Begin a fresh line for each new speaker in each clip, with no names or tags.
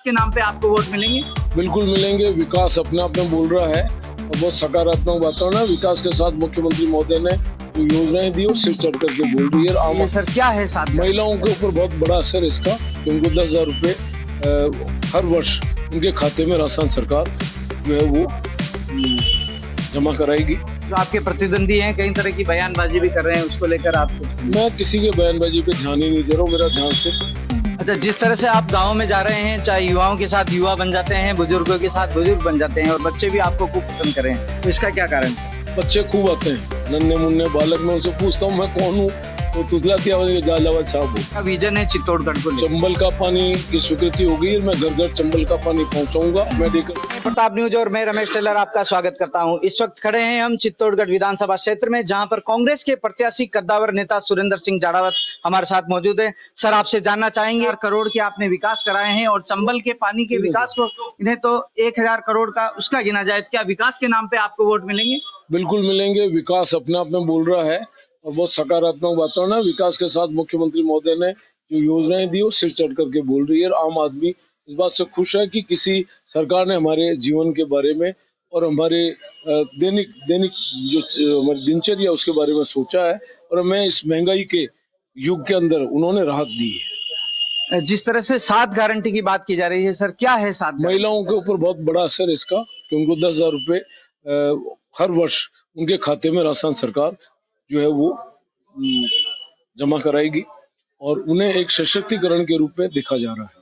के नाम पे आपको वोट मिलेंगे?
बिल्कुल मिलेंगे। विकास अपने आप में बोल रहा है और बहुत सकारात्मक वातावरण है। विकास के साथ मुख्यमंत्री महोदय ने जो योजनाएं दी और सिर चढ़ करके बोल रही है।
ये सर क्या है साथ में?
महिलाओं के ऊपर बहुत बड़ा असर इसका, कि उनको 10,000 रुपये हर वर्ष उनके खाते में राजस्थान सरकार जो है वो जमा कराएगी।
जो आपके प्रतिद्वंदी हैं कई तरह की बयानबाजी भी कर रहे हैं, उसको लेकर आप
मैं किसी के बयानबाजी पे ध्यान ही नहीं दे रहा हूँ। मेरा ध्यान सिर्फ
अच्छा, जिस तरह से आप गाँव में जा रहे हैं, चाहे युवाओं के साथ युवा बन जाते हैं, बुजुर्गों के साथ बुजुर्ग बन जाते हैं और बच्चे भी आपको खूब पसंद कर रहे हैं, तो इसका क्या कारण है?
बच्चे खूब आते हैं, नन्हे मुन्ने बालक। मैं उनसे पूछता हूँ मैं कौन हूँ, तो तुतलाती आवाज में जालावाद साहब हो।
क्या विजन है चित्तौड़गढ़ को लेकर?
चंबल का पानी की स्वीकृति हो गई है। मैं घर घर चंबल का पानी पहुंचाऊंगा। मेडिकल
प्रताप न्यूज और मैं रमेश टेलर आपका स्वागत करता हूं। इस वक्त खड़े हैं हम चित्तौड़गढ़ विधानसभा क्षेत्र में, जहां पर कांग्रेस के प्रत्याशी कद्दावर नेता सुरेंद्र सिंह जाड़ावत हमारे साथ मौजूद है। सर, आपसे जानना चाहेंगे, 4 करोड़ के आपने विकास कराए हैं और चंबल के पानी के विकास को इन्हें तो 1,000 करोड़ का उसका गिना जाए, क्या विकास के नाम पे आपको वोट मिलेंगे?
बिल्कुल मिलेंगे। विकास अपने आप में बोल रहा है और बहुत सकारात्मक वातावरण है। विकास के साथ मुख्यमंत्री महोदय ने जो योजनाएं दी वो सिर चढ़ करके बोल रही है। आम आदमी इस बात से खुश है कि किसी सरकार ने हमारे जीवन के बारे में और हमारे दैनिक दैनिक जो हमारी दिनचर्या उसके बारे में सोचा है, और हमें इस महंगाई के युग के अंदर उन्होंने राहत दी है।
जिस तरह से 7 गारंटी की बात की जा रही है, सर क्या है 7 गारंटी?
महिलाओं के ऊपर बहुत बड़ा असर इसका, कि उनको 10,000 रुपये हर वर्ष उनके खाते में राजस्थान सरकार जो है वो जमा कराएगी, और उन्हें एक सशक्तिकरण के रूप में देखा जा रहा है।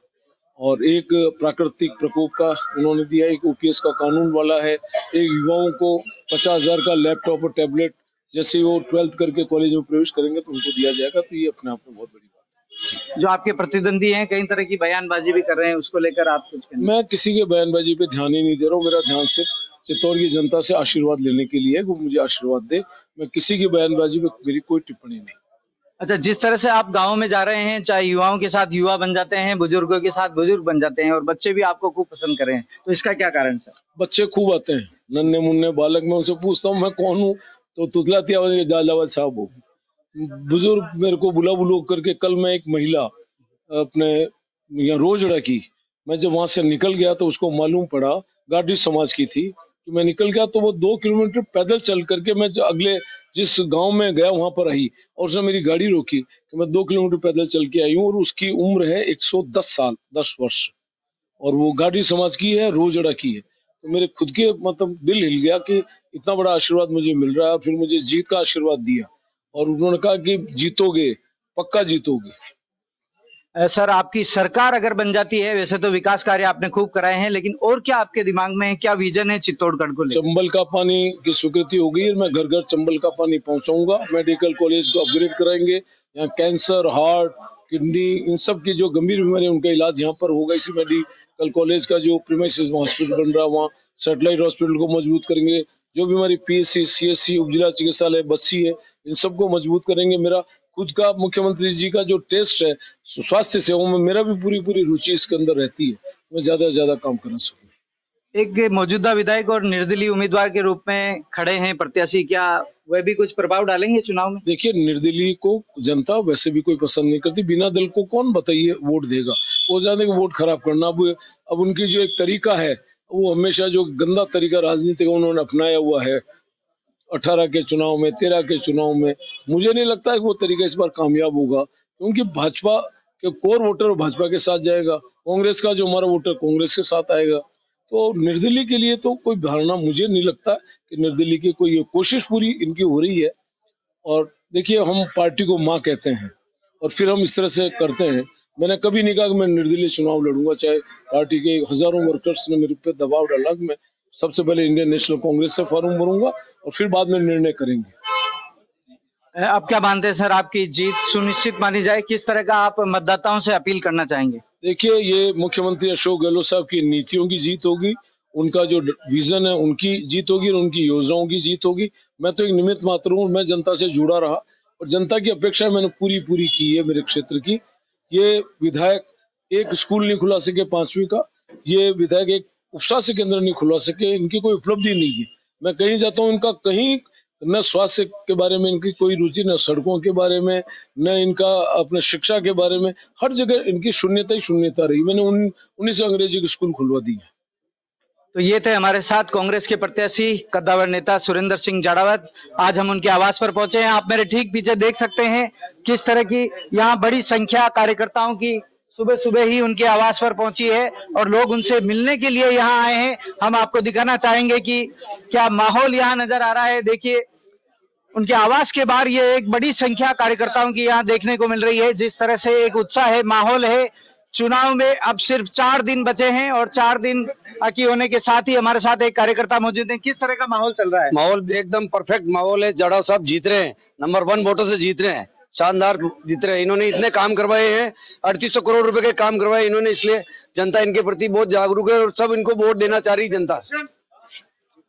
और एक प्राकृतिक प्रकोप का उन्होंने दिया, एक ओपीएस का कानून वाला है, एक युवाओं को 50,000 का लैपटॉप और टैबलेट जैसे वो 12th करके कॉलेज में प्रवेश करेंगे तो उनको दिया जाएगा। तो ये अपने आप में बहुत बड़ी बात है।
जो आपके प्रतिद्वंदी हैं कई तरह की बयानबाजी भी कर रहे हैं, उसको लेकर आप कुछ कहें?
मैं किसी के बयानबाजी पे ध्यान ही नहीं दे रहा हूँ। मेरा ध्यान सिर्फ चित्तौड़ की जनता से आशीर्वाद लेने के लिए है, वो मुझे आशीर्वाद दे। मैं किसी की बयानबाजी पे मेरी कोई टिप्पणी नहीं।
अच्छा, जिस तरह से आप गाँव में जा रहे हैं, चाहे युवाओं के साथ युवा बन जाते हैं, बुजुर्गों के साथ बुजुर्ग बन जाते हैं और बच्चे भी आपको खूब पसंद कर रहे हैं, तो इसका क्या कारण सर?
बच्चे खूब आते हैं, नन्हे मुन्ने बालक। मैं उनसे पूछता हूँ मैं कौन हूँ, तो तुतलाती आवाज में जालावाद साहब हो। बुजुर्ग मेरे को बुला बुलो करके, कल मैं एक महिला अपने यहाँ रोजड़ा की, मैं जब वहां से निकल गया तो उसको मालूम पड़ा, गाडी समाज की थी, कि मैं निकल गया तो वो 2 किलोमीटर पैदल चल करके मैं जो अगले जिस गांव में गया वहां पर आई, और उसने मेरी गाड़ी रोकी कि मैं 2 किलोमीटर पैदल चल के आई हूँ। और उसकी उम्र है 110 साल 10 वर्ष, और वो गाडी समाज की है, रोजड़ा की है। तो मेरे खुद के मतलब दिल हिल गया कि इतना बड़ा आशीर्वाद मुझे मिल रहा है। फिर मुझे जीत का आशीर्वाद दिया और उन्होंने कहा कि जीतोगे, पक्का जीतोगे।
सर, आपकी सरकार अगर बन जाती है, वैसे तो विकास कार्य आपने खूब कराए हैं, लेकिन और क्या आपके दिमाग में है, क्या विजन है चित्तौड़गढ़ को लेकर?
चंबल का पानी की स्वीकृति हो गई है। मैं घर घर चंबल का पानी पहुंचाऊंगा। मेडिकल कॉलेज को अपग्रेड कराएंगे। यहाँ कैंसर, हार्ट, किडनी, इन सब की जो गंभीर बीमारी उनका इलाज यहाँ पर होगा। इसी मेडिकल कॉलेज का जो प्रीमाइसेस हॉस्पिटल बन रहा है, वहाँ सैटेलाइट हॉस्पिटल को मजबूत करेंगे। जो भी हमारी पीएससी, सीएससी, उपजिला चिकित्सालय, बस्सी है, इन सबको मजबूत करेंगे। मेरा खुद का मुख्यमंत्री जी का जो टेस्ट है स्वास्थ्य सेवाओं में, मेरा भी पूरी रुचि इसके अंदर रहती है। मैं ज्यादा से ज्यादा काम करना सकूँ।
एक मौजूदा विधायक और निर्दलीय उम्मीदवार के रूप में खड़े हैं प्रत्याशी, क्या वह भी कुछ प्रभाव डालेंगे चुनाव में?
देखिए, निर्दलीय को जनता वैसे भी कोई पसंद नहीं करती। बिना दल को कौन बताइए वोट देगा? वो जाने को वोट खराब करना। अब उनकी जो एक तरीका है, वो हमेशा जो गंदा तरीका राजनीति का उन्होंने अपनाया हुआ है, 18 के चुनाव में, 13 के चुनाव में, मुझे नहीं लगता है कि वो तरीका इस बार कामयाब होगा, क्योंकि भाजपा के कोर वोटर भाजपा के साथ जाएगा, कांग्रेस का जो हमारा वोटर कांग्रेस के साथ आएगा। तो निर्दलीय के लिए तो कोई धारणा मुझे नहीं लगता कि निर्दलीय की कोई कोशिश पूरी इनकी हो रही है। और देखिए, हम पार्टी को माँ कहते हैं और फिर हम इस तरह से करते हैं। मैंने कभी नहीं कहा कि मैं निर्दलीय चुनाव लड़ूंगा, चाहे पार्टी के हजारों वर्कर्स ने मेरे पे दबाव डाला कि मैं सबसे पहले इंडियन नेशनल कांग्रेस से फॉर्म भरूंगा और फिर बाद में निर्णय करेंगे।
आप क्या मानते हैं सर, आपकी जीत सुनिश्चित मानी जाए? किस तरह का आप मतदाताओं से अपील करना चाहेंगे?
देखिए, ये मुख्यमंत्री अशोक गहलोत साहब की नीतियों की जीत होगी, उनका जो विजन है उनकी जीत होगी और उनकी योजनाओं की जीत होगी। मैं तो एक निमित्त मात्र हूँ। मैं जनता से जुड़ा रहा और जनता की अपेक्षा मैंने पूरी की है मेरे क्षेत्र की। ये विधायक एक स्कूल नहीं खुला सके 5वीं का, ये विधायक एक उपस्वास्थ्य केंद्र नहीं खुला सके, इनकी कोई उपलब्धि नहीं है। मैं कहीं जाता हूँ, इनका कहीं न स्वास्थ्य के बारे में इनकी कोई रुचि, न सड़कों के बारे में, न इनका अपने शिक्षा के बारे में। हर जगह इनकी शून्यता ही शून्यता रही। मैंने उन्हीं से अंग्रेजी की स्कूल खुलवा दी है।
तो ये थे हमारे साथ कांग्रेस के प्रत्याशी कद्दावर नेता सुरेंद्र सिंह जाड़ावत। आज हम उनके आवास पर पहुंचे हैं। आप मेरे ठीक पीछे देख सकते हैं किस तरह की यहाँ बड़ी संख्या कार्यकर्ताओं की सुबह सुबह ही उनके आवास पर पहुंची है और लोग उनसे मिलने के लिए यहाँ आए हैं। हम आपको दिखाना चाहेंगे कि क्या माहौल यहाँ नजर आ रहा है। देखिए, उनके आवास के बाहर ये एक बड़ी संख्या कार्यकर्ताओं की यहाँ देखने को मिल रही है। जिस तरह से एक उत्साह है, माहौल है। चुनाव में अब सिर्फ 4 दिन बचे हैं और 4 दिन की होने के साथ ही हमारे साथ एक कार्यकर्ता मौजूद है। किस तरह का माहौल चल रहा है?
माहौल एकदम परफेक्ट माहौल है। जाड़ाव साहब जीत रहे हैं, नंबर 1 वोटों से जीत रहे हैं, शानदार जीत रहे हैं। इन्होंने इतने काम करवाए हैं, 3800 करोड़ रुपए के काम करवाए इन्होंने, इसलिए जनता इनके प्रति बहुत जागरूक है और सब इनको वोट देना चाह रही जनता।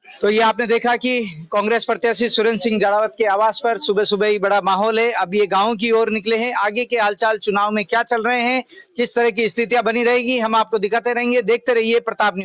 तो ये आपने देखा कि कांग्रेस प्रत्याशी सुरेंद्र सिंह जाड़ावत के आवास पर सुबह सुबह ही बड़ा माहौल है। अब ये गांव की ओर निकले हैं। आगे के हालचाल चुनाव में क्या चल रहे हैं, किस तरह की स्थितियां बनी रहेगी, हम आपको दिखाते रहेंगे। देखते रहिए प्रताप न्यूज़।